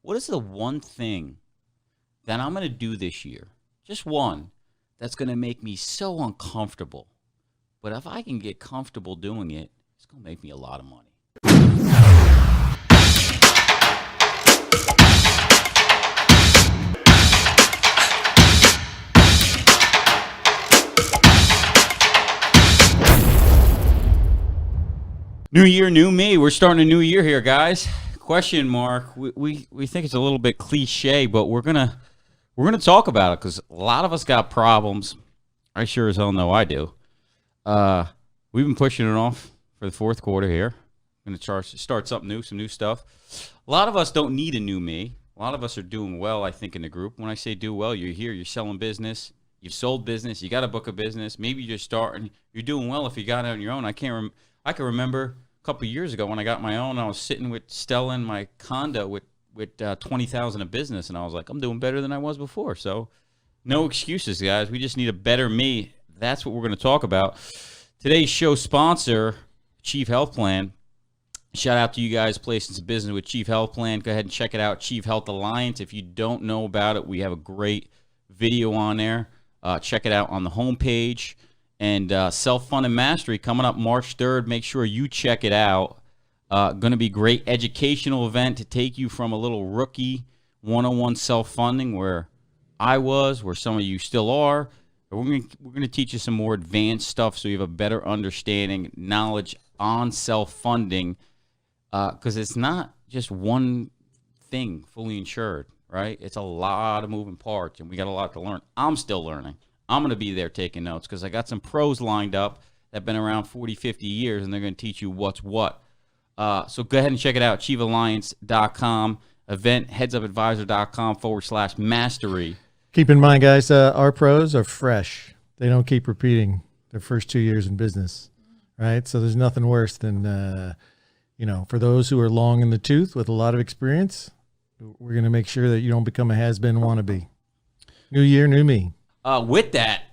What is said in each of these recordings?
what is the one thing that I'm going to do this year, just one, that's going to make me so uncomfortable? But if I can get comfortable doing it, it's going to make me a lot of money. New year, new me. We're starting a new year here, guys. Question mark. We think it's a little bit cliche, but we're gonna talk about it because a lot of us got problems. I sure as hell know I do. We've been pushing it off for the fourth quarter here. Going to start something new, some new stuff. A lot of us don't need a new me. A lot of us are doing well, I think, in the group. When I say do well, you're here, you're selling business, you've sold business, you got a book of business. Maybe you're starting. You're doing well if you got it on your own. I can remember a couple of years ago when I got my own. I was sitting with Stella in my condo with $20,000 of business, and I was like, I'm doing better than I was before. So, no excuses, guys. We just need a better me. That's what we're going to talk about. Today's show sponsor, Chief Health Plan. Shout out to you guys placing some business with Chief Health Plan. Go ahead and check it out, Chief Health Alliance. If you don't know about it, we have a great video on there. Check it out on the homepage. And Self-Funded Mastery coming up March 3rd. Make sure you check it out. Going to be a great educational event to take you from a little rookie 101 self-funding where I was, where some of you still are. We're going to teach you some more advanced stuff so you have a better understanding, knowledge on self-funding, because it's not just one thing fully insured, right? It's a lot of moving parts, and we got a lot to learn. I'm still learning. I'm going to be there taking notes because I got some pros lined up that have been around 40, 50 years, and they're going to teach you what's what. So go ahead and check it out, chiefalliance.com, event, headsupadvisor.com/mastery. Keep in mind, guys, our pros are fresh. They don't keep repeating their first 2 years in business, right? So there's nothing worse than, for those who are long in the tooth with a lot of experience, we're going to make sure that you don't become a has-been wannabe. New year, new me. With that,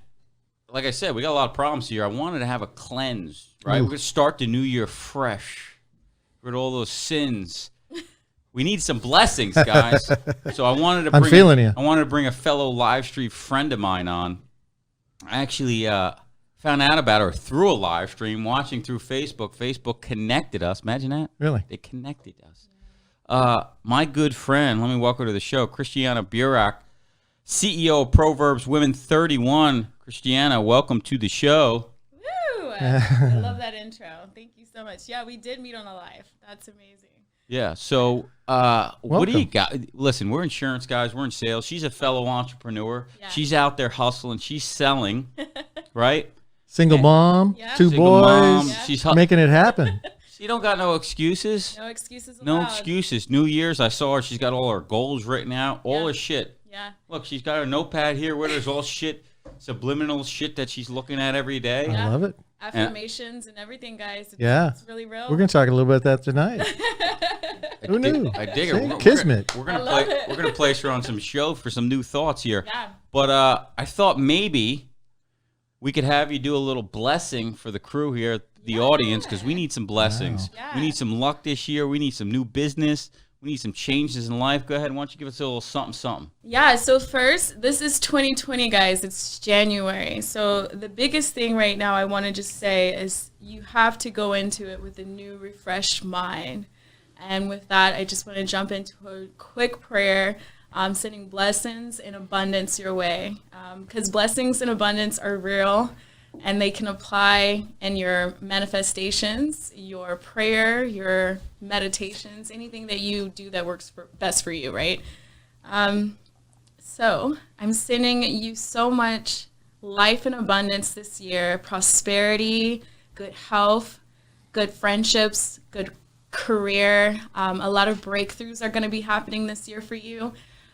like I said, we got a lot of problems here. I wanted to have a cleanse, right? Ooh. We're going to start the new year fresh. Rid of all those sins. We need some blessings, guys. So I wanted to bring a fellow live stream friend of mine on. I actually found out about her through a live stream, watching through Facebook. Facebook connected us. Imagine that. Really? They connected us. My good friend, let me welcome her to the show, Christiana Burak, CEO of Proverbs Women 31. Christiana, welcome to the show. Woo! I love that intro. Thank you so much. Yeah, we did meet on a live. That's amazing. Yeah, so what do you got? Listen, we're insurance guys. We're in sales. She's a fellow entrepreneur. Yeah. She's out there hustling. She's selling, right? Single mom, yeah. two Single boys. Mom. Yeah. She's making it happen. She don't got no excuses. No excuses allowed. No excuses. New Year's, I saw her. She's got all her goals written out, all her shit. Yeah. Look, she's got her notepad here where there's all shit, subliminal shit that she's looking at every day. Yeah. I love it. Affirmations and everything, guys. It's really real. We're going to talk a little bit about that tonight. Who knew? I dig her. Kismet. We're gonna place her on some show for some new thoughts here. Yeah. But I thought maybe we could have you do a little blessing for the crew here, the audience, because we need some blessings. Wow. Yeah. We need some luck this year. We need some new business. We need some changes in life. Go ahead. Why don't you give us a little something? Yeah, so first, this is 2020, guys. It's January. So the biggest thing right now I want to just say is you have to go into it with a new, refreshed mind. And with that, I just want to jump into a quick prayer, sending blessings in abundance your way. Because blessings in abundance are real, and they can apply in your manifestations, your prayer, your meditations, anything that you do that works best for you, right? So I'm sending you so much life in abundance this year, prosperity, good health, good friendships, good career. A lot of breakthroughs are going to be happening this year for you.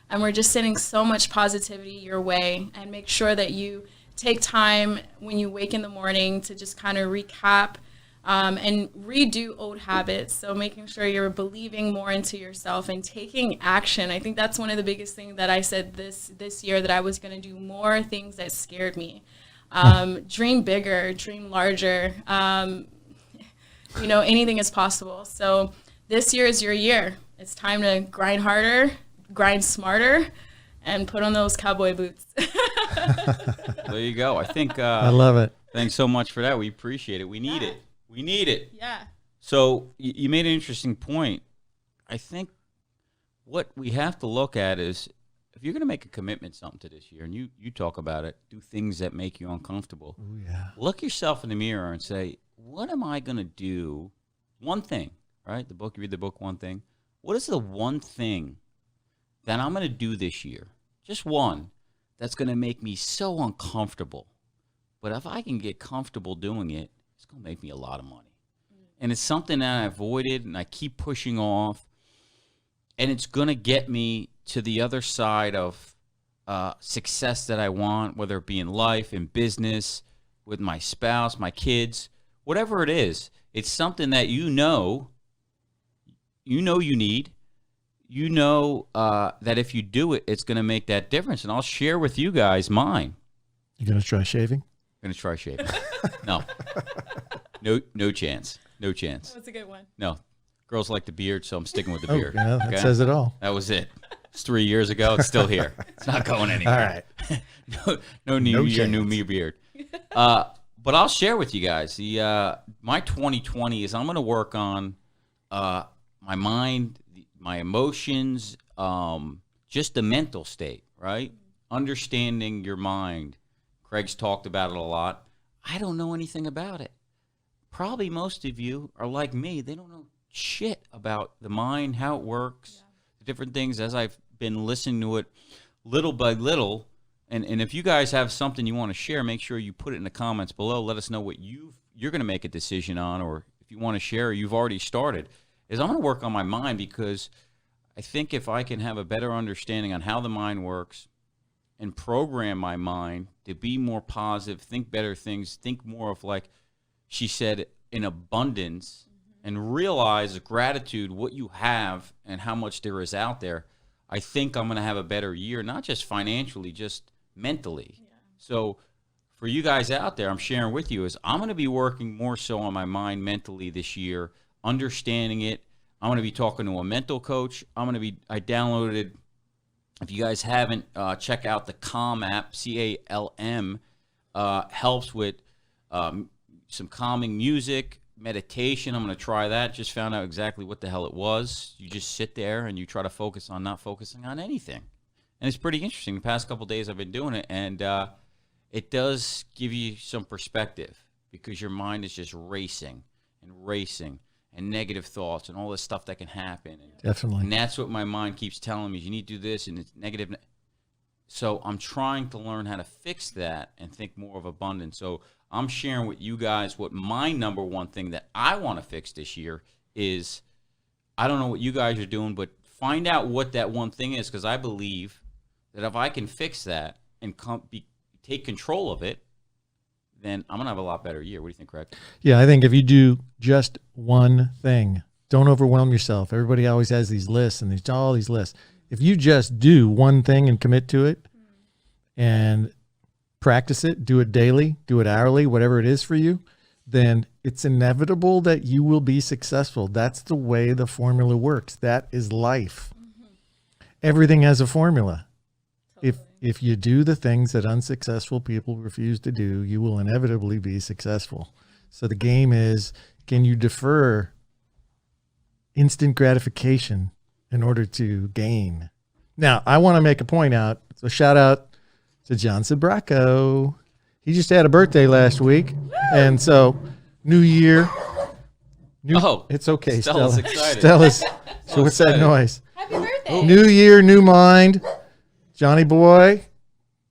And we're just sending so much positivity your way, and make sure that you take time when you wake in the morning to just kind of recap and redo old habits. So making sure you're believing more into yourself and taking action. I think that's one of the biggest things that I said this year, that I was going to do more things that scared me. Dream bigger, dream larger. Anything is possible. So this year is your year. It's time to grind harder, grind smarter, and put on those cowboy boots. There you go. I think I love it. thanks so much for that. We appreciate it. We need it. We need it. Yeah. So you made an interesting point. I think what we have to look at is if you're going to make a commitment something to this year, and you talk about it, do things that make you uncomfortable. Oh, yeah. Look yourself in the mirror and say, what am I going to do? One thing, right? The book, you read the book, One Thing. What is the one thing that I'm going to do this year? Just one that's going to make me so uncomfortable. But if I can get comfortable doing it, it's going to make me a lot of money. And it's something that I avoided and I keep pushing off. And it's going to get me to the other side of success that I want, whether it be in life, in business, with my spouse, my kids, whatever it is. It's something that you know you need. You know that if you do it, it's going to make that difference. And I'll share with you guys mine. You going to try shaving? I'm going to try shaving. No chance. No chance. That's a good one. No. Girls like the beard, so I'm sticking with the Oh, beard. yeah, that says it all. That was it. It's 3 years ago. It's still here. It's not going anywhere. All right. no new No year, chance. new me beard. But I'll share with you guys. My 2020 is I'm going to work on my mind, my emotions, just the mental state, right? Understanding your mind. Craig's talked about it a lot. I don't know anything about it. Probably most of you are like me. They don't know shit about the mind, how it works, the different things. As I've been listening to it little by little, and if you guys have something you want to share, make sure you put it in the comments below. Let us know what you're going to make a decision on, or if you want to share, or you've already started. Is I'm going to work on my mind, because I think if I can have a better understanding on how the mind works and program my mind to be more positive, think better things, think more of, like she said, in abundance, and realize gratitude, what you have and how much there is out there, I think I'm going to have a better year, not just financially, just mentally. Yeah. So for you guys out there, I'm sharing with you is I'm going to be working more so on my mind mentally this year, understanding it. I'm going to be talking to a mental coach. I downloaded, if you guys haven't, check out the Calm app, CALM, helps with some calming music, meditation. I'm going to try that. Just found out exactly what the hell it was. You just sit there and you try to focus on not focusing on anything. And it's pretty interesting. The past couple of days I've been doing it, and it does give you some perspective, because your mind is just racing and negative thoughts and all this stuff that can happen. And, Definitely. And that's what my mind keeps telling me. You need to do this, and it's negative. So I'm trying to learn how to fix that and think more of abundance. So I'm sharing with you guys what my number one thing that I want to fix this year is. I don't know what you guys are doing, but find out what that one thing is, because I believe that if I can fix that and take control of it, then I'm going to have a lot better year. What do you think, Craig? Yeah, I think if you do just one thing, don't overwhelm yourself. Everybody always has these lists and all these lists. If you just do one thing and commit to it and practice it, do it daily, do it hourly, whatever it is for you, then it's inevitable that you will be successful. That's the way the formula works. That is life. Everything has a formula. If you do the things that unsuccessful people refuse to do, you will inevitably be successful. So the game is, can you defer instant gratification in order to gain? Now, I want to make a point out. So shout out to John Sabraco. He just had a birthday last week. And so new year. It's okay. Stella's Stella. excited. Stella's. So what's that excited. noise? Happy birthday. New year, new mind. Johnny boy,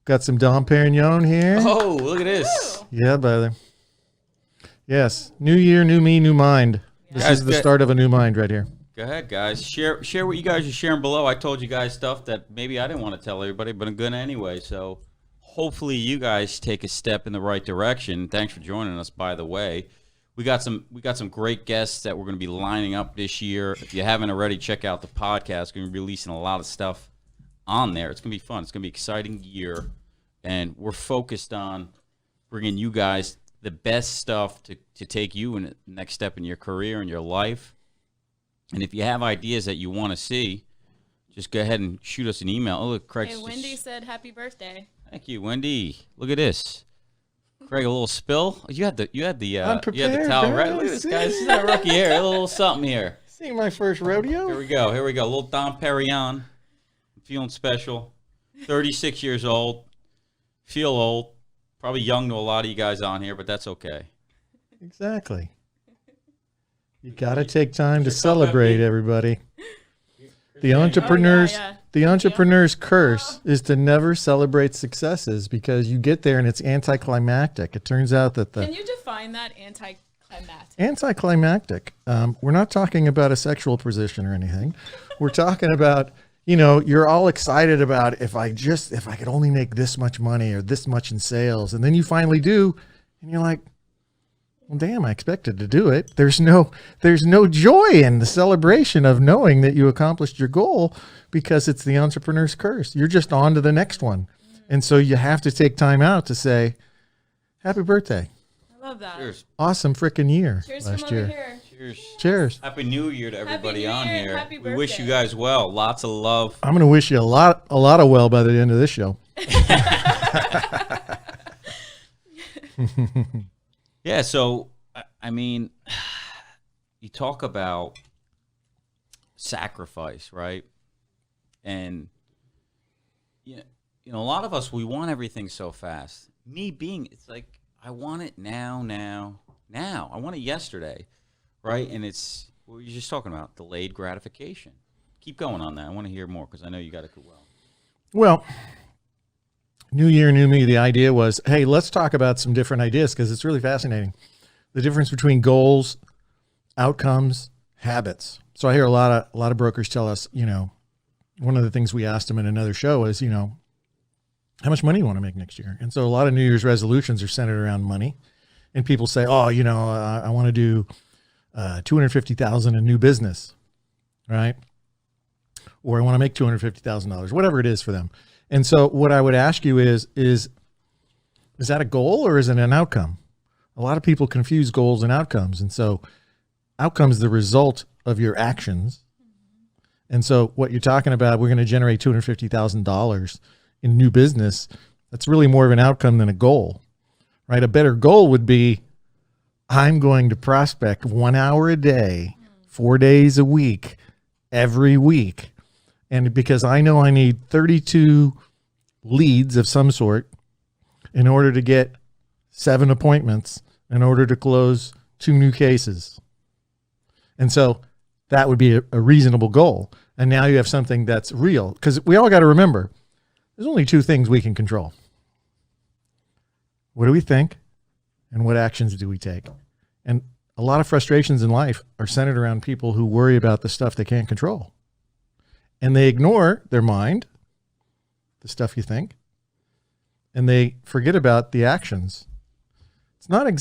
got some Dom Perignon here. Oh, look at this. Yeah, brother. Yes, new year, new me, new mind. This Guys, is the start of a new mind right here. Go ahead, guys. Share what you guys are sharing below. I told you guys stuff that maybe I didn't want to tell everybody, but I'm going to anyway. So hopefully you guys take a step in the right direction. Thanks for joining us, by the way. We got some great guests that we're going to be lining up this year. If you haven't already, check out the podcast. We're going to be releasing a lot of stuff on there. It's going to be fun. It's going to be an exciting year, and we're focused on bringing you guys the best stuff to take you in the next step in your career and your life. And if you have ideas that you want to see, just go ahead and shoot us an email. Oh, look, Craig's Hey, Wendy said happy birthday. Thank you, Wendy. Look at this. Craig, a little spill. You had the towel right. Look at this guy. This is a rookie here. A little something here. See my first rodeo? Here we go. A little Dom Perignon. Feeling special. 36 years old. Feel old. Probably young to a lot of you guys on here, but that's okay. Exactly. You got to take time to celebrate, everybody. The entrepreneur's curse is to never celebrate successes because you get there and it's anticlimactic. It turns out that Can you define that anticlimactic? Anticlimactic. We're not talking about a sexual position or anything. We're talking about, you're all excited about if I could only make this much money or this much in sales, and then you finally do, and you're like, well, damn, I expected to do it. There's no joy in the celebration of knowing that you accomplished your goal because it's the entrepreneur's curse. You're just on to the next one. And so you have to take time out to say, happy birthday. I love that. Cheers. Awesome freaking year Cheers last from over year. here. Cheers. Happy New Year to everybody on Year and here. happy We wish you birthday. guys well. Lots of love. I'm going to wish you a lot of well by the end of this show. Yeah, so, I mean, you talk about sacrifice, right? And, a lot of us, we want everything so fast. It's like, I want it now. I want it yesterday, right? And it's what you're just talking about, delayed gratification. Keep going on that. I want to hear more because I know you got it well. Well, New Year, New Me, the idea was, hey, let's talk about some different ideas because it's really fascinating. The difference between goals, outcomes, habits. So I hear a lot of brokers tell us, one of the things we asked them in another show is, how much money you want to make next year? And so a lot of New Year's resolutions are centered around money. And people say, oh, I want to do $250,000 in new business, right? Or I want to make $250,000, whatever it is for them. And so what I would ask you is that a goal or is it an outcome? A lot of people confuse goals and outcomes. And so outcomes the result of your actions. And so what you're talking about, we're going to generate $250,000 in new business. That's really more of an outcome than a goal, right? A better goal would be, I'm going to prospect 1 hour a day, 4 days a week, every week. And because I know I need 32 leads of some sort in order to get 7 appointments, in order to close 2 new cases. And so that would be a reasonable goal. And now you have something that's real. Because we all got to remember, there's only 2 things we can control. What do we think? And what actions do we take? And a lot of frustrations in life are centered around people who worry about the stuff they can't control. And they ignore their mind, the stuff you think, and they forget about the actions. It's not,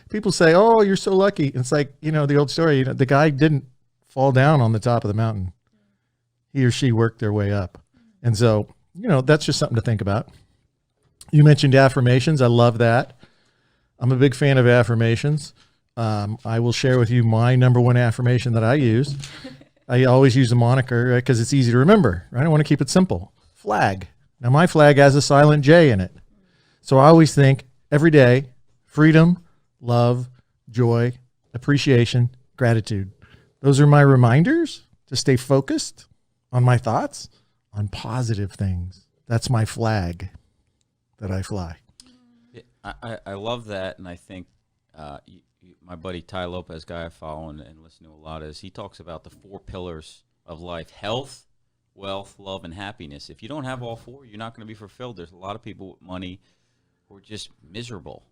people say, oh, you're so lucky. It's like, the old story, the guy didn't fall down on the top of the mountain. He or she worked their way up. And so, that's just something to think about. You mentioned affirmations. I love that. I'm a big fan of affirmations. I will share with you my number one affirmation that I use. I always use a moniker because it's easy to remember, right? I want to keep it simple. Flag. Now, my flag has a silent J in it. So I always think every day, freedom, love, joy, appreciation, gratitude. Those are my reminders to stay focused on my thoughts, on positive things. That's my flag that I fly. I love that, and I think my buddy Ty Lopez, guy I follow and listen to a lot, he talks about the 4 pillars of life: health, wealth, love, and happiness. If you don't have all 4, you're not going to be fulfilled. There's a lot of people with money who are just miserable.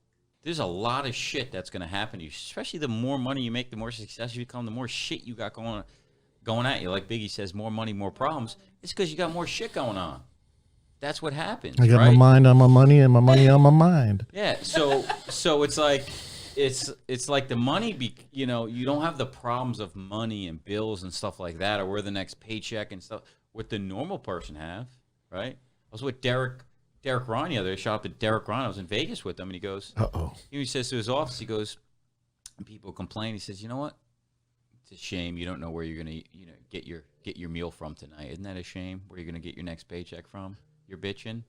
There's a lot of shit that's going to happen to you, especially the more money you make, the more success you become, the more shit you got going at you. Like Biggie says, more money, more problems. It's because you got more shit going on. That's what happens. I got right? my mind on my money and my money on my mind. Yeah. So it's like it's like the money. You don't have the problems of money and bills and stuff like that, or where the next paycheck and stuff. What the normal person have, right? I was with Derek Ryan the other day. I shot up at Derek Ryan. I was in Vegas with him, and he goes, he says to his office, he goes, and people complain. He says, you know what? it's a shame you don't know where you're gonna get your meal from tonight. Isn't that a shame? Where you're gonna get your next paycheck from? You're bitching,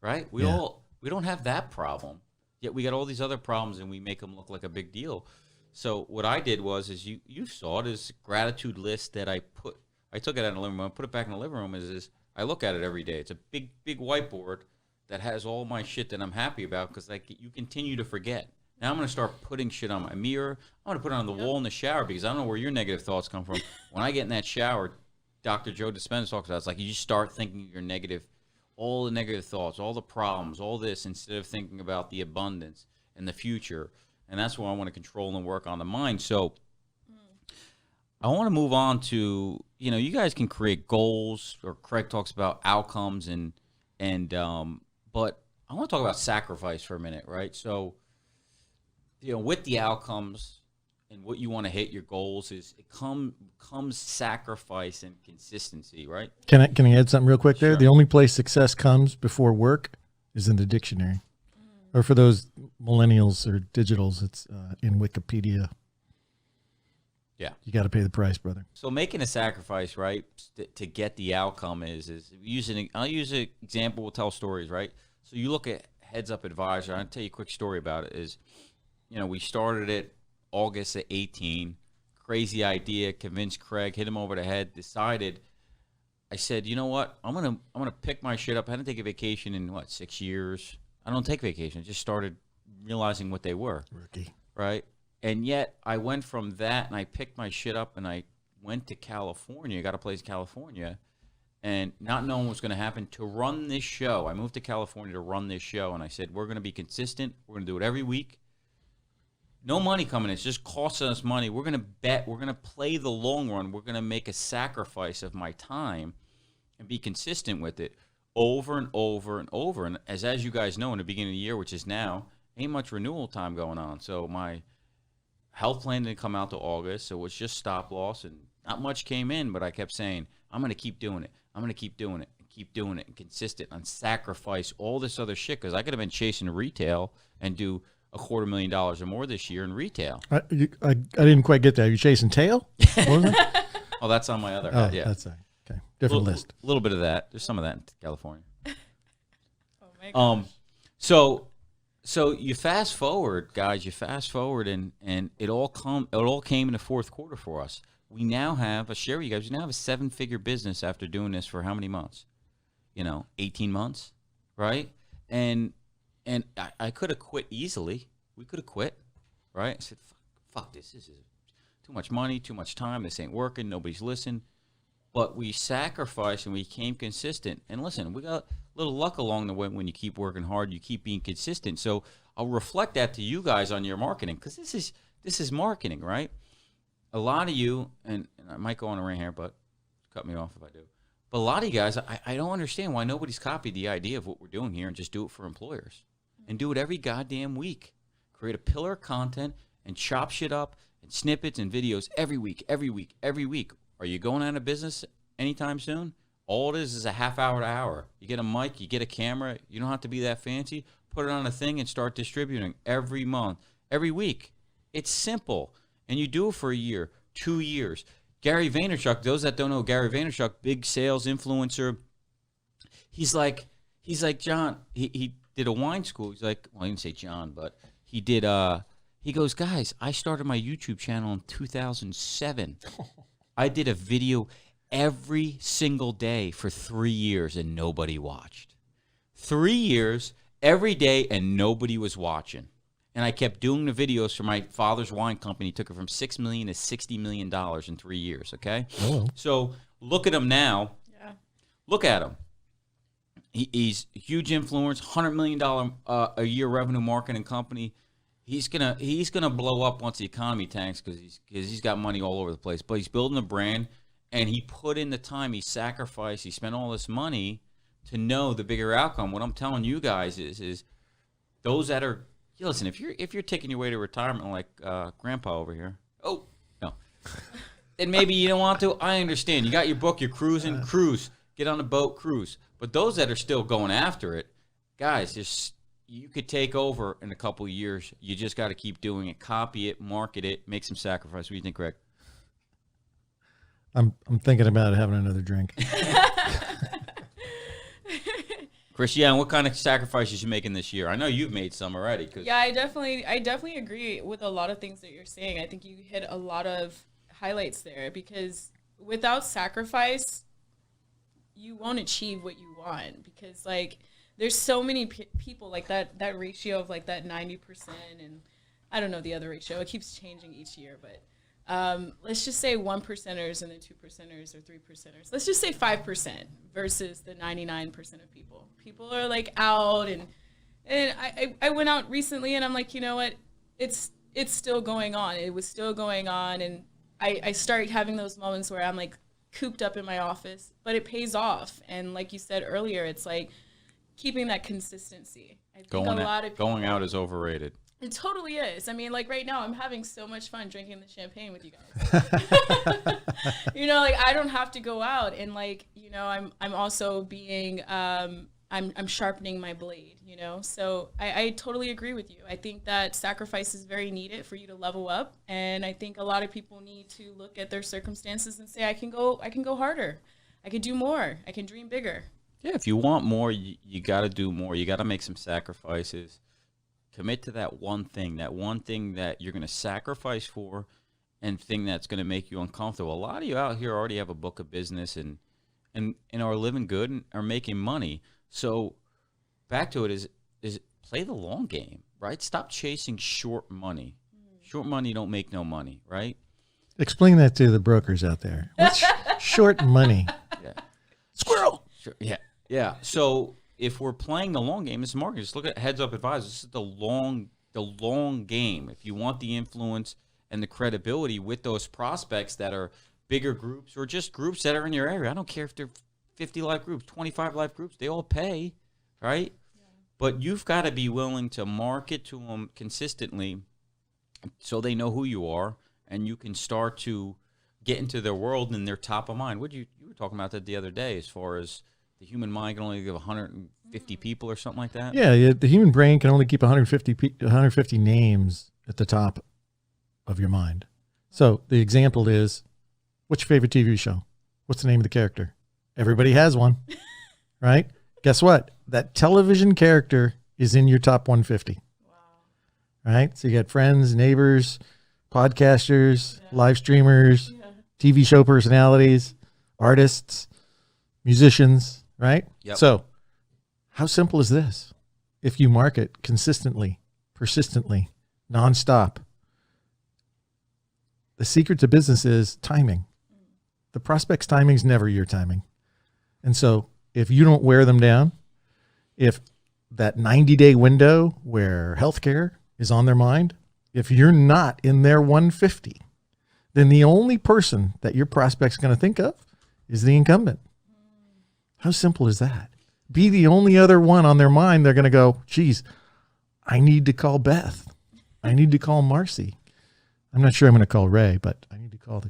right? We don't have that problem. Yet we got all these other problems, and we make them look like a big deal. So what I did is you saw it as gratitude list that I took it out in the living room, I put it back in the living room. Is I look at it every day. It's a big whiteboard that has all my shit that I'm happy about, because like you continue to forget. Now I'm gonna start putting shit on my mirror. I'm gonna put it on the wall in the shower, because I don't know where your negative thoughts come from. When I get in that shower, Dr. Joe Dispenza talks about it's like you just start thinking your negative. All the negative thoughts, all the problems, all this, instead of thinking about the abundance and the future. And that's what I want to control and work on the mind. So I want to move on to, you guys can create goals, or Craig talks about outcomes, but I want to talk about sacrifice for a minute, right? So, with the outcomes and what you want to hit your goals comes sacrifice and consistency, right? Can I add something real quick there? Sure. The only place success comes before work is in the dictionary. Or for those millennials or digitals, it's in Wikipedia. Yeah. You got to pay the price, brother. So making a sacrifice, right, to get the outcome I'll use an example, we'll tell stories, right? So you look at Heads Up Advisor, I'll tell you a quick story about it is, we started it August of 18, crazy idea, convinced Craig, hit him over the head, decided, I said, you know what, I'm gonna pick my shit up. I hadn't taken a vacation in 6 years. I don't take vacation. I just started realizing what they were. Rookie. Right? And yet I went from that, and I picked my shit up, and I went to California, got a place in California, and not knowing what's going to happen, to run this show. I moved to California to run this show, and I said, we're going to be consistent. We're going to do it every week. No money coming in. It's just costing us money. We're going to bet. We're going to play the long run. We're going to make a sacrifice of my time and be consistent with it over and over and over. And as you guys know, in the beginning of the year, which is now, ain't much renewal time going on. So my health plan didn't come out to August, so it was just stop loss, and not much came in, but I kept saying, I'm going to keep doing it. I'm going to keep doing it and keep doing it and consistent and sacrifice all this other shit, because I could have been chasing retail and do $250,000 or more this year in retail. I didn't quite get that. Are you chasing tail? What was that? Oh, that's on my other Oh, hat, yeah. that's okay. Different list. A little bit of that. There's some of that in California. Oh my gosh. So you fast forward, guys. You fast forward, and it all came in the fourth quarter for us. We now have, I'll share with you guys, we now have a 7-figure business after doing this for how many months? 18 months, right? And I could have quit easily. We could have quit, right? I said, fuck this. This is too much money, too much time. This ain't working. Nobody's listening. But we sacrificed and we became consistent. And listen, we got a little luck along the way. When you keep working hard, you keep being consistent. So I'll reflect that to you guys on your marketing, because this is marketing, right? A lot of you, and I might go on a rant here, but cut me off if I do. But a lot of you guys, I don't understand why nobody's copied the idea of what we're doing here and just do it for employers. And do it every goddamn week. Create a pillar of content and chop shit up and snippets and videos every week, every week, every week. Are you going out of business anytime soon? All it is a half hour to hour. You get a mic, you get a camera. You don't have to be that fancy. Put it on a thing and start distributing every month, every week. It's simple. And you do it for a year, 2 years. Gary Vaynerchuk, those that don't know Gary Vaynerchuk, big sales influencer. He's like John, he did a wine school. He's like, well, I didn't say John, but he did, he goes, guys, I started my YouTube channel in 2007. I did a video every single day for 3 years and nobody watched. 3 years, every day, and nobody was watching. And I kept doing the videos for my father's wine company. Took it from $6 million to $60 million in 3 years, okay? Oh. So look at him now. Yeah. Look at him. He's a huge influence, $100 million a year revenue marketing company. He's gonna blow up once the economy tanks, because he's got money all over the place. But he's building a brand, and he put in the time, he sacrificed, he spent all this money to know the bigger outcome. What I'm telling you guys is those that are, listen, if you're taking your way to retirement like Grandpa over here, oh no, then maybe you don't want to. I understand. You got your book, you're cruising, cruise, get on a boat, cruise. But those that are still going after it, guys, you could take over in a couple of years. You just got to keep doing it, copy it, market it, make some sacrifice. What do you think, Greg? I'm thinking about having another drink. Christiane, what kind of sacrifices you making this year? I know you've made some already. Yeah, I definitely agree with a lot of things that you're saying. I think you hit a lot of highlights there, because without sacrifice, you won't achieve what you want, because like there's so many people like that ratio of like that 90%, and I don't know the other ratio. It keeps changing each year, but let's just say 1%ers and then 2%ers or 3%ers. Let's just say 5% versus the 99% of people. People are like out, and I went out recently, and I'm like, you know what? It's still going on. It was still going on, and I started having those moments where I'm like cooped up in my office, but it pays off. And like you said earlier, it's like keeping that consistency. I think a lot of people, going out is overrated. It totally is. I mean, like right now, I'm having so much fun drinking the champagne with you guys. You know, like I don't have to go out, and like, you know, I'm also being I'm sharpening my blade. You know, so I totally agree with you. I think that sacrifice is very needed for you to level up, and I think a lot of people need to look at their circumstances and say, I can go harder, I can do more, I can dream bigger. Yeah, if you want more, you got to do more. You got to make some sacrifices. Commit to that one thing that you're going to sacrifice for, and thing that's going to make you uncomfortable. A lot of you out here already have a book of business and are living good and are making money. So back to it is play the long game, right? Stop chasing short money. Short money don't make no money, right? Explain that to the brokers out there. What's short money? Yeah. Squirrel. Sure. Yeah. Yeah. So if we're playing the long game, it's marketing. Just look at Heads Up Advisors. This is the long game. If you want the influence and the credibility with those prospects that are bigger groups or just groups that are in your area, I don't care if they're 50 life groups, 25 life groups, they all pay, right? Yeah. But you've got to be willing to market to them consistently so they know who you are, and you can start to get into their world and they're top of mind. You were talking about that the other day, as far as the human mind can only give 150 people or something like that. Yeah, the human brain can only keep 150 names at the top of your mind. So the example is, what's your favorite TV show? What's the name of the character? Everybody has one, right? Guess what? That television character is in your top 150. Wow. Right? So you got friends, neighbors, podcasters, live streamers, TV show personalities, artists, musicians, right? Yep. So how simple is this? If you market consistently, persistently, nonstop, the secret to business is timing. The prospect's timing is never your timing. And so if you don't wear them down, if that 90-day window where healthcare is on their mind, if you're not in their 150, then the only person that your prospect's going to think of is the incumbent. How simple is that? Be the only other one on their mind. They're going to go, geez, I need to call Beth. I need to call Marcy. I'm not sure I'm going to call Ray, but I need to call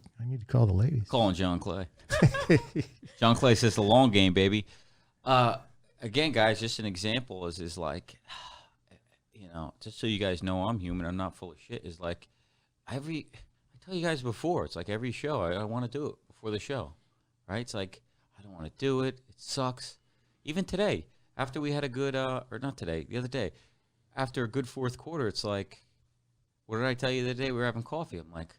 the ladies. Calling John Clay. John Clay says the long game, baby. Again, guys, just an example is like, you know, just so you guys know I'm human, I'm not full of shit, is like I tell you guys before, it's like every show, I want to do it before the show, right? It's like, I don't want to do it. It sucks. Even today, after we had a good, or not today, the other day, after a good fourth quarter, it's like, what did I tell you the other day? We were having coffee. I'm like,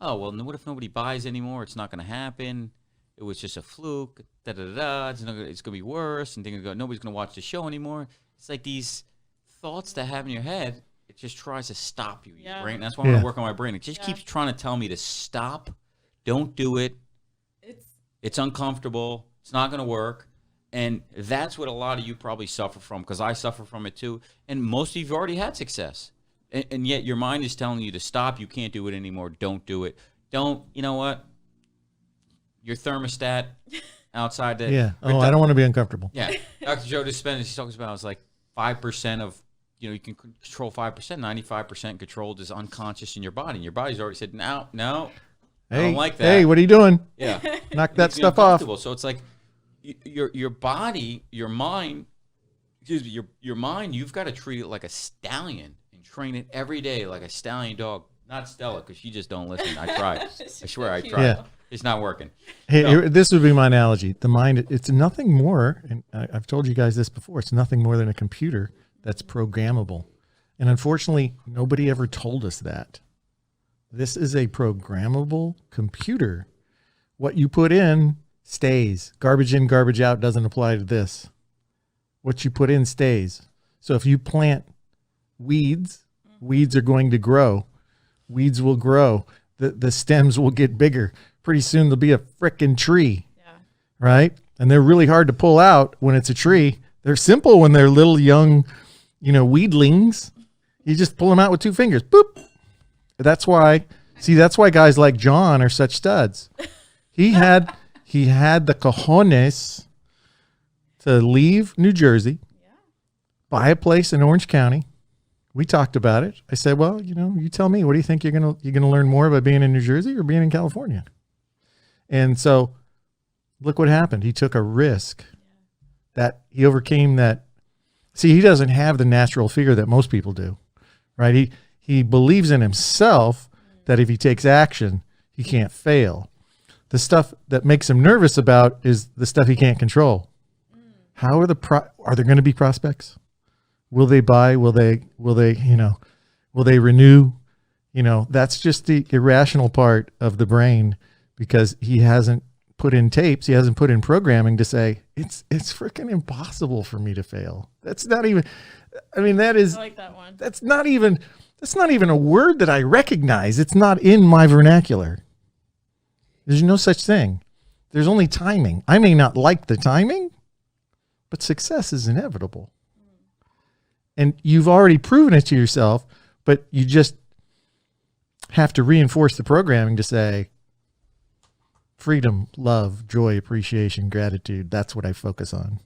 oh, well, what if nobody buys anymore? It's not going to happen. It was just a fluke. Da-da-da-da. It's going to be worse. And nobody's going to watch the show anymore. It's like these thoughts that have in your head, it just tries to stop you. Your brain. That's why I'm going to work on my brain. It just keeps trying to tell me to stop. Don't do it. It's uncomfortable. It's not going to work. And that's what a lot of you probably suffer from, because I suffer from it too. And most of you have already had success. And yet your mind is telling you to stop. You can't do it anymore. Don't do it. You know what? Your thermostat outside that. Yeah. Oh, I don't want to be uncomfortable. Yeah. Dr. Joe Dispenza, he talks about, it's like 5% of, you can control 5%. 95% controlled is unconscious in your body. And your body's already said, no, I don't like that. Hey, what are you doing? Yeah. Knock that stuff off. So it's like your body, your mind, your mind, you've got to treat it like a stallion. Train it every day like a stallion dog. Not Stella, because she just don't listen. I tried. I swear I tried. It's not working. Hey, No. this would be my analogy. The mind, it's nothing more, and I've told you guys this before, it's nothing more than a computer that's programmable. And unfortunately, nobody ever told us that. This is a programmable computer. What you put in stays. Garbage in, garbage out doesn't apply to this. What you put in stays. So if you plant weeds, weeds are going to grow. Weeds will grow. The stems will get bigger. Pretty soon there'll be a frickin' tree, right? And they're really hard to pull out when it's a tree. They're simple when they're little young, weedlings. You just pull them out with 2 fingers. Boop. That's why guys like John are such studs. He had the cojones to leave New Jersey, buy a place in Orange County. We talked about it. I said, well, you tell me, what do you think you're gonna learn more by being in New Jersey or being in California? And so look what happened. He took a risk that he overcame that. See, he doesn't have the natural fear that most people do, right? He believes in himself that if he takes action, he can't fail. The stuff that makes him nervous about is the stuff he can't control. How are there going to be prospects? Will they buy? Will they renew? That's just the irrational part of the brain, because he hasn't put in tapes. He hasn't put in programming to say, it's freaking impossible for me to fail. That's not even, I like that one. That's not even a word that I recognize. It's not in my vernacular. There's no such thing. There's only timing. I may not like the timing, but success is inevitable. And you've already proven it to yourself, but you just have to reinforce the programming to say, freedom, love, joy, appreciation, gratitude. That's what I focus on.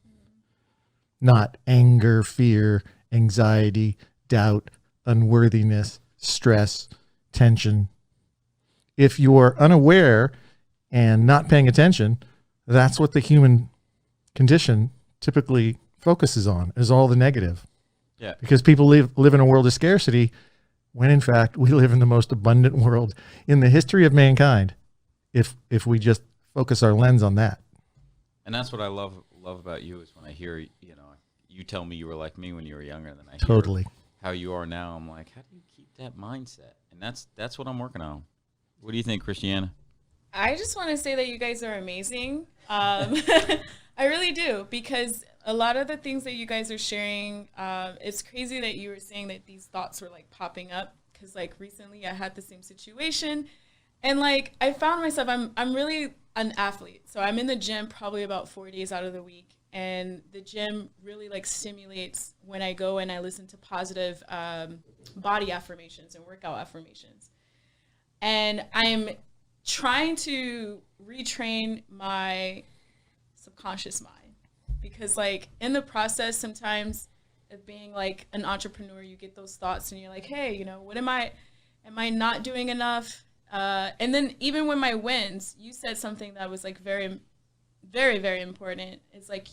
Not anger, fear, anxiety, doubt, unworthiness, stress, tension. If you're unaware and not paying attention, that's what the human condition typically focuses on, is all the negative. Yeah. Because people live in a world of scarcity when in fact we live in the most abundant world in the history of mankind, if we just focus our lens on that. And that's what I love about you, is when I hear, you tell me you were like me when you were younger, and then I Totally. hear how you are now. I'm like, how do you keep that mindset? And that's what I'm working on. What do you think, Christiana? I just want to say that you guys are amazing. I really do, because a lot of the things that you guys are sharing, it's crazy that you were saying that these thoughts were like popping up, because like recently I had the same situation, and like I found myself, I'm really an athlete, so I'm in the gym probably about 4 days out of the week, and the gym really like stimulates when I go and I listen to positive body affirmations and workout affirmations, and I'm trying to retrain my subconscious mind. Because like in the process, sometimes of being like an entrepreneur, you get those thoughts and you're like, hey, what am I not doing enough? And then even when my wins, you said something that was like very, very, very important. It's like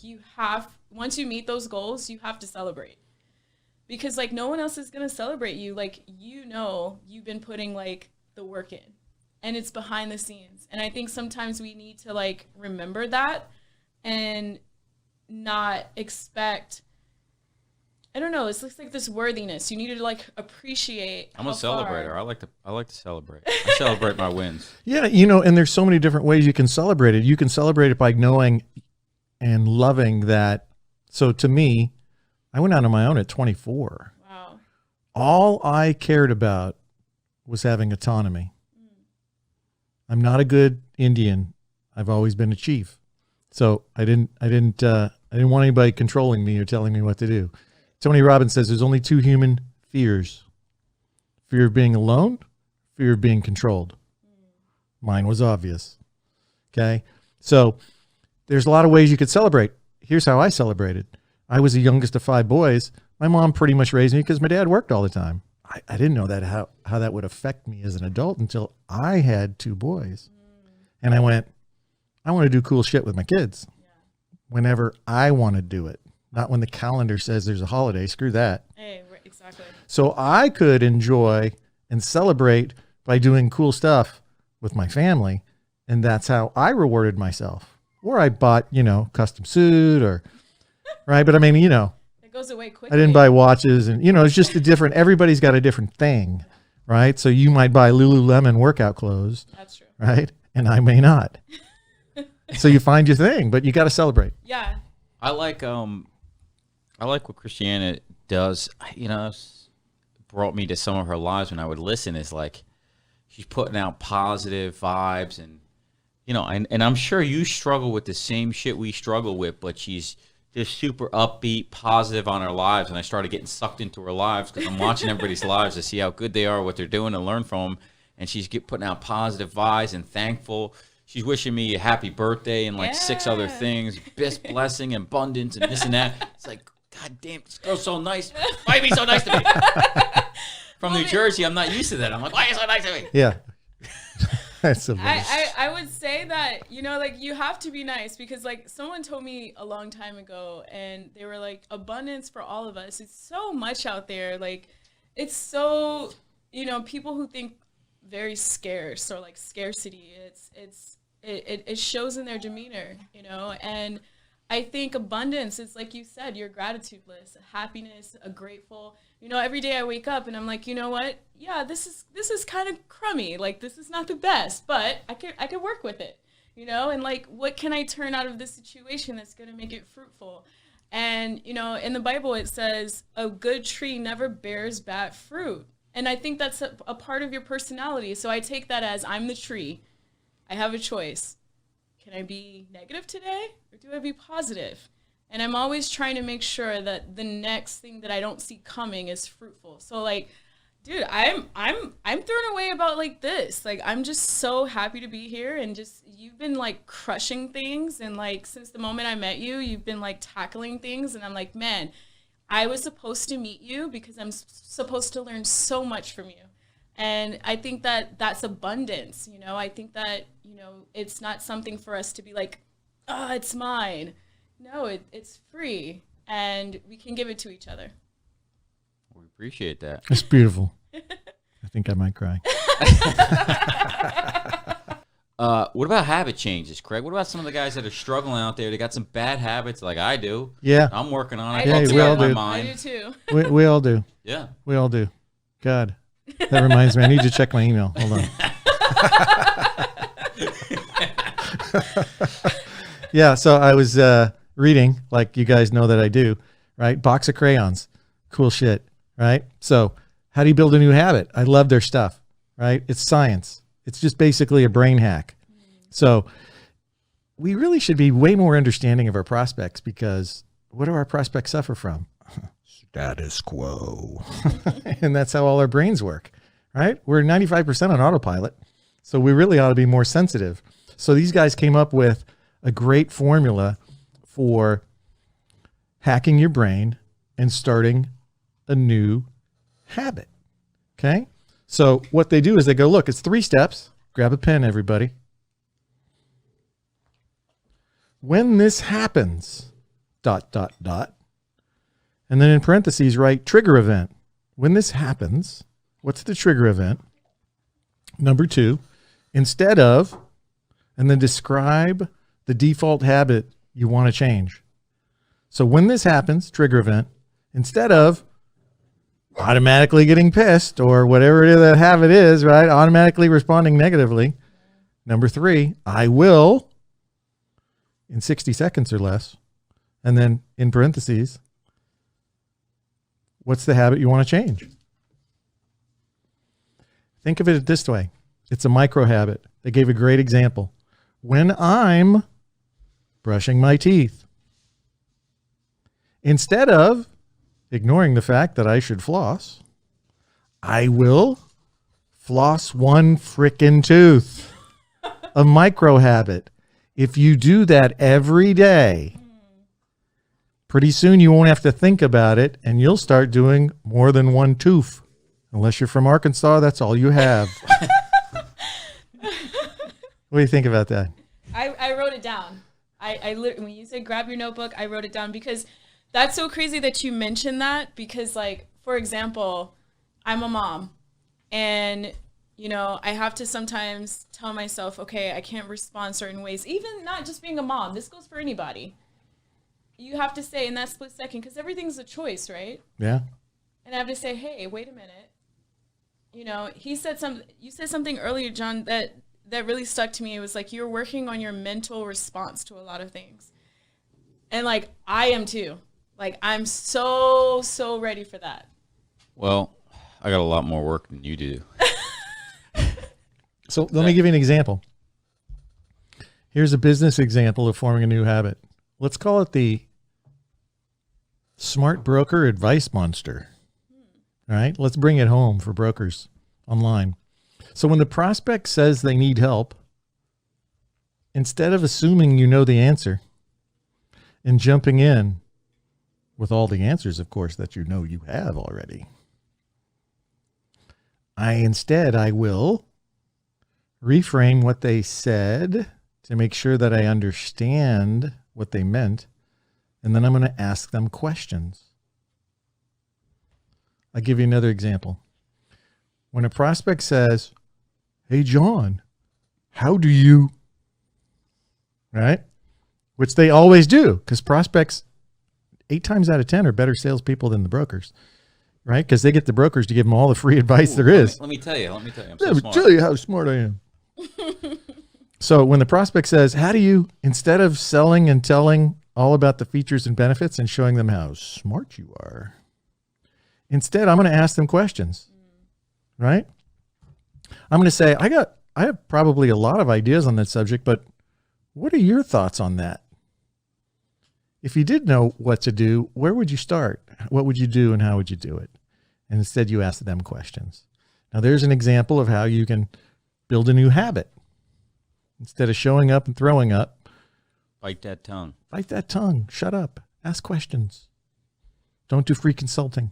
once you meet those goals, you have to celebrate. Because like no one else is going to celebrate you. Like, you've been putting like the work in, and it's behind the scenes. And I think sometimes we need to like remember that and not expect, I don't know, it's like this worthiness. You need to like appreciate. I'm a celebrator. I like to celebrate. I celebrate my wins. Yeah, and there's so many different ways you can celebrate it. You can celebrate it by knowing and loving that. So to me, I went out on my own at 24. Wow. All I cared about was having autonomy. I'm not a good Indian. I've always been a chief. So I didn't want anybody controlling me or telling me what to do. Tony Robbins says there's only 2 human fears: fear of being alone, fear of being controlled. Mine was obvious. Okay. So there's a lot of ways you could celebrate. Here's how I celebrated. I was the youngest of 5 boys. My mom pretty much raised me because my dad worked all the time. I didn't know that how that would affect me as an adult until I had 2 boys. And I went, I want to do cool shit with my kids whenever I want to do it, not when the calendar says there's a holiday. Screw that. Hey, exactly. So I could enjoy and celebrate by doing cool stuff with my family And that's how I rewarded myself. Or I bought, custom suit right. But I mean, It goes away quickly. I didn't buy watches and, it's just everybody's got a different thing, right? So you might buy Lululemon workout clothes. That's true. Right. And I may not. So you find your thing, but you got to celebrate. Yeah. I like what Christiana does. It's brought me to some of her lives when I would listen. Is like she's putting out positive vibes, and and I'm sure you struggle with the same shit we struggle with, but she's just super upbeat, positive on her lives. And I started getting sucked into her lives because I'm watching everybody's lives to see how good they are, what they're doing, and learn from them. And she's putting out positive vibes and thankful. She's wishing me a happy birthday and like 6 other things, best blessing, abundance, and this and that. It's like, God damn, this girl's so nice. Why are you so nice to me? From New Jersey, I'm not used to that. I'm like, why are you so nice to me? Yeah. That's so I would say that, you have to be nice because like someone told me a long time ago and they were like, abundance for all of us. It's so much out there. Like it's so, people who think very scarce or like scarcity, it shows in their demeanor, and I think abundance is like you said, your gratitude list, happiness, a grateful, every day I wake up and I'm like, you know what? Yeah, this is kind of crummy. Like this is not the best, but I could work with it, and like, what can I turn out of this situation that's going to make it fruitful? And, in the Bible, it says a good tree never bears bad fruit. And I think that's a part of your personality. So I take that as I'm the tree. I have a choice. Can I be negative today or do I be positive? And I'm always trying to make sure that the next thing that I don't see coming is fruitful. So like, dude, I'm thrown away about like this. Like, I'm just so happy to be here and just, you've been like crushing things. And like, since the moment I met you, you've been like tackling things. And I'm like, man, I was supposed to meet you because I'm supposed to learn so much from you. And I think that that's abundance. I think that, it's not something for us to be like, oh, it's mine. No, it's free and we can give it to each other. We appreciate that. It's beautiful. I think I might cry. What about habit changes, Craig? What about some of the guys that are struggling out there? They got some bad habits like I do. Yeah. I'm working on it. Yeah, we all do. I do too. We all do. Yeah. We all do. God, that reminds me. I need to check my email. Hold on. Yeah, so I was reading, like you guys know that I do, right? Box of crayons. Cool shit, right? So how do you build a new habit? I love their stuff, right? It's science. It's just basically a brain hack. So we really should be way more understanding of our prospects because what do our prospects suffer from? Status quo. And that's how all our brains work, right? We're 95% on autopilot. So we really ought to be more sensitive. So these guys came up with a great formula for hacking your brain and starting a new habit. Okay. So what they do is they go, look, it's 3 steps. Grab a pen, everybody. When this happens, ... And then in parentheses, write trigger event. When this happens, what's the trigger event? Number 2, instead of, and then describe the default habit you want to change. So when this happens, trigger event, instead of automatically getting pissed or whatever that habit is, right? Automatically responding negatively. Number 3, I will in 60 seconds or less. And then in parentheses, what's the habit you want to change? Think of it this way. It's a micro habit. They gave a great example. When I'm brushing my teeth, instead of ignoring the fact that I should floss, I will floss one frickin' tooth. A micro habit. If you do that every day, pretty soon you won't have to think about it and you'll start doing more than one tooth. Unless you're from Arkansas, that's all you have. What do you think about that? I wrote it down. I when you said grab your notebook, I wrote it down because that's so crazy that you mentioned that because, like, for example, I'm a mom and You know, I have to sometimes tell myself, okay, I can't respond certain ways. Even not just being a mom. This goes for anybody. You have to say in that split second, because everything's a choice, right? Yeah. And I have to say, hey, wait a minute. You know, you said something earlier, John, that really stuck to me. It was like you're working on your mental response to a lot of things. And like I am too. Like I'm so ready for that. Well, I got a lot more work than you do. So let me give you an example. Here's a business example of forming a new habit. Let's call it the smart broker advice monster. All right, let's bring it home for brokers online. So when the prospect says they need help, instead of assuming you know the answer and jumping in with all the answers, of course, that you know you have already, I will reframe what they said to make sure that I understand what they meant, and then I'm going to ask them questions. I'll give you another example. When a prospect says, hey, John, how do you, right? Which they always do, because prospects 8 times out of 10 are better salespeople than the brokers, right? Because they get the brokers to give them all the free advice there is. Let me tell you, I'm so Let smart. me tell you how smart I am. So when the prospect says, how do you, instead of selling and telling all about the features and benefits and showing them how smart you are, instead, I'm going to ask them questions, right? I'm going to say, I have probably a lot of ideas on that subject, but what are your thoughts on that? If you did know what to do, where would you start? What would you do and how would you do it? And instead you ask them questions. Now there's an example of how you can build a new habit. Instead of showing up and throwing up, Bite that tongue. bite that tongue, shut up, ask questions. Don't do free consulting.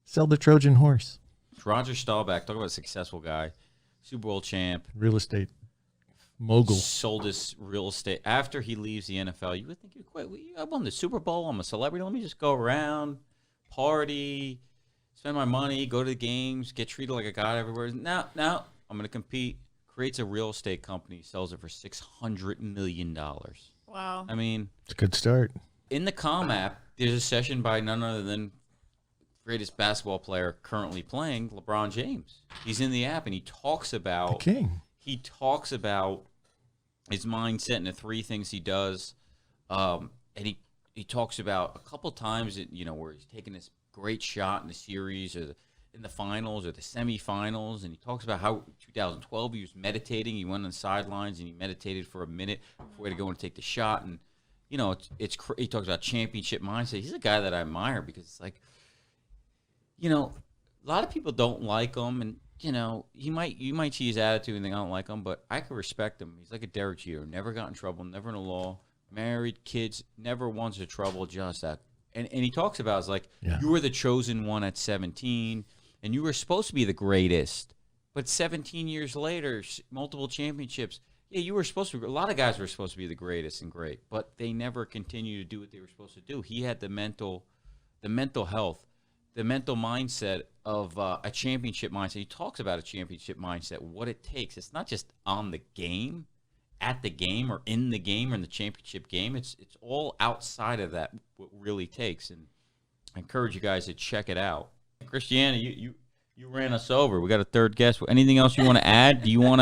Sell the Trojan horse. Roger Staubach, talk about a successful guy, Super Bowl champ, Real estate mogul. sold his real estate. After he leaves the NFL, you would think, I won the Super Bowl, I'm a celebrity, let me just go around, party, spend my money, go to the games, get treated like a god everywhere. Now, I'm going to compete. Creates a real estate company, sells it for $600 million. Wow. I mean, It's a good start. in the Calm app, there's a session by none other than greatest basketball player currently playing, LeBron James. He's in the app, and he talks The about king. his mindset and the 3 things he does. And he talks about a couple times that, where he's taking this great shot in the series or in the finals or the semifinals, and he talks about how 2012 he was meditating. He went on the sidelines and he meditated for a minute before he had to go and take the shot. And he talks about championship mindset. He's a guy that I admire because it's like, a lot of people don't like him, and you might see his attitude and think I don't like him, but I can respect him. He's like a Derek Jeter, never got in trouble, never in the law, married, kids, never once in trouble, just that. And he talks about it's like you were the chosen one at 17. And you were supposed to be the greatest, but 17 years later, multiple championships. Yeah, you were supposed to. A lot of guys were supposed to be the greatest and great, but they never continued to do what they were supposed to do. He had the mental health, the mental mindset of a championship mindset. He talks about a championship mindset, what it takes. It's not just on the game, at the game, or in the game, or in the championship game. It's all outside of that. What really takes, and I encourage you guys to check it out. Christiana, you ran us over. We got a third guest. Anything else you want to add? Do you want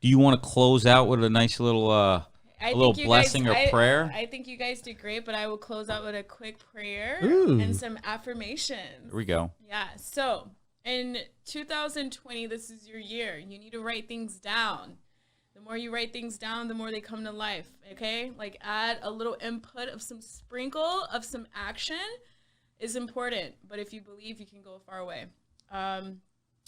to close out with a nice little blessing or prayer? I think you guys did great, but I will close out with a quick prayer Ooh. and some affirmations. Here we go. Yeah. So in 2020, this is your year. You need to write things down. The more you write things down, the more they come to life. Okay? Like add a little input of some sprinkle of some action is important, but if you believe, you can go a far way.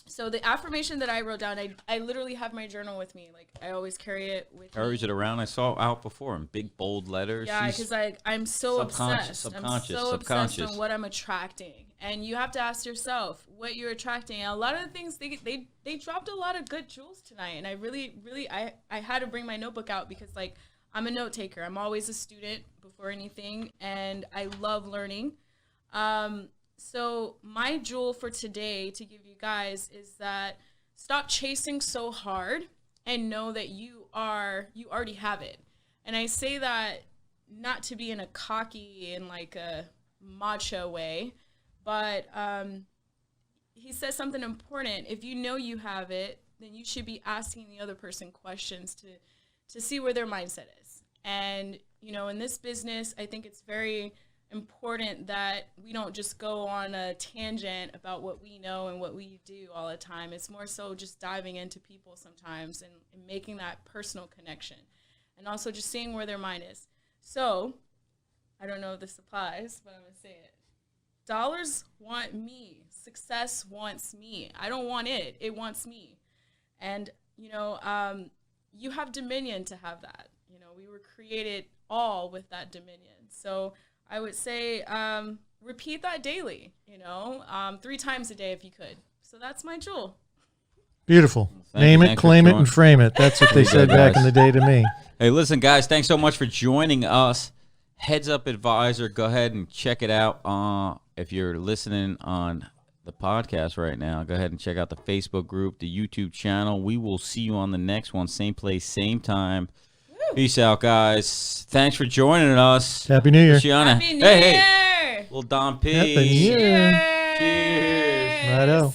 So the affirmation that I wrote down, I literally have my journal with me. Like I always carry it with me. Carries it around. I saw out before in big bold letters. Yeah, because I'm so obsessed. I'm so obsessed on what I'm attracting, and you have to ask yourself what you're attracting. And a lot of the things they dropped a lot of good jewels tonight, and I really I had to bring my notebook out because like I'm a note taker. I'm always a student before anything, and I love learning. So my jewel for today to give you guys is that stop chasing so hard and know that you already have it. And I say that not to be in a cocky and like a macho way, but he says something important. If you know you have it, then you should be asking the other person questions to see where their mindset is. And, you know, in this business, I think it's very important that we don't just go on a tangent about what we know and what we do all the time. It's more so just diving into people sometimes and making that personal connection. And also just seeing where their mind is. So, I don't know if this applies, but I'm going to say it. Dollars want me. Success wants me. I don't want it. It wants me. And, you know, you have dominion to have that. You know, we were created all with that dominion. So I would say repeat that daily, you know, 3 times a day if you could. So that's my jewel. Beautiful. Thank Name you. it, claim it, and frame it. That's what they said back in the day to me. Hey, listen, guys, thanks so much for joining us. Heads Up Advisor, go ahead and check it out. If you're listening on the podcast right now, go ahead and check out the Facebook group, the YouTube channel. We will see you on the next one, same place, same time. Woo. Peace out, guys. Thanks for joining us. Happy New Year. Christiana. Happy New Year. Hey, little Don P. Happy New Year. Cheers. Righto.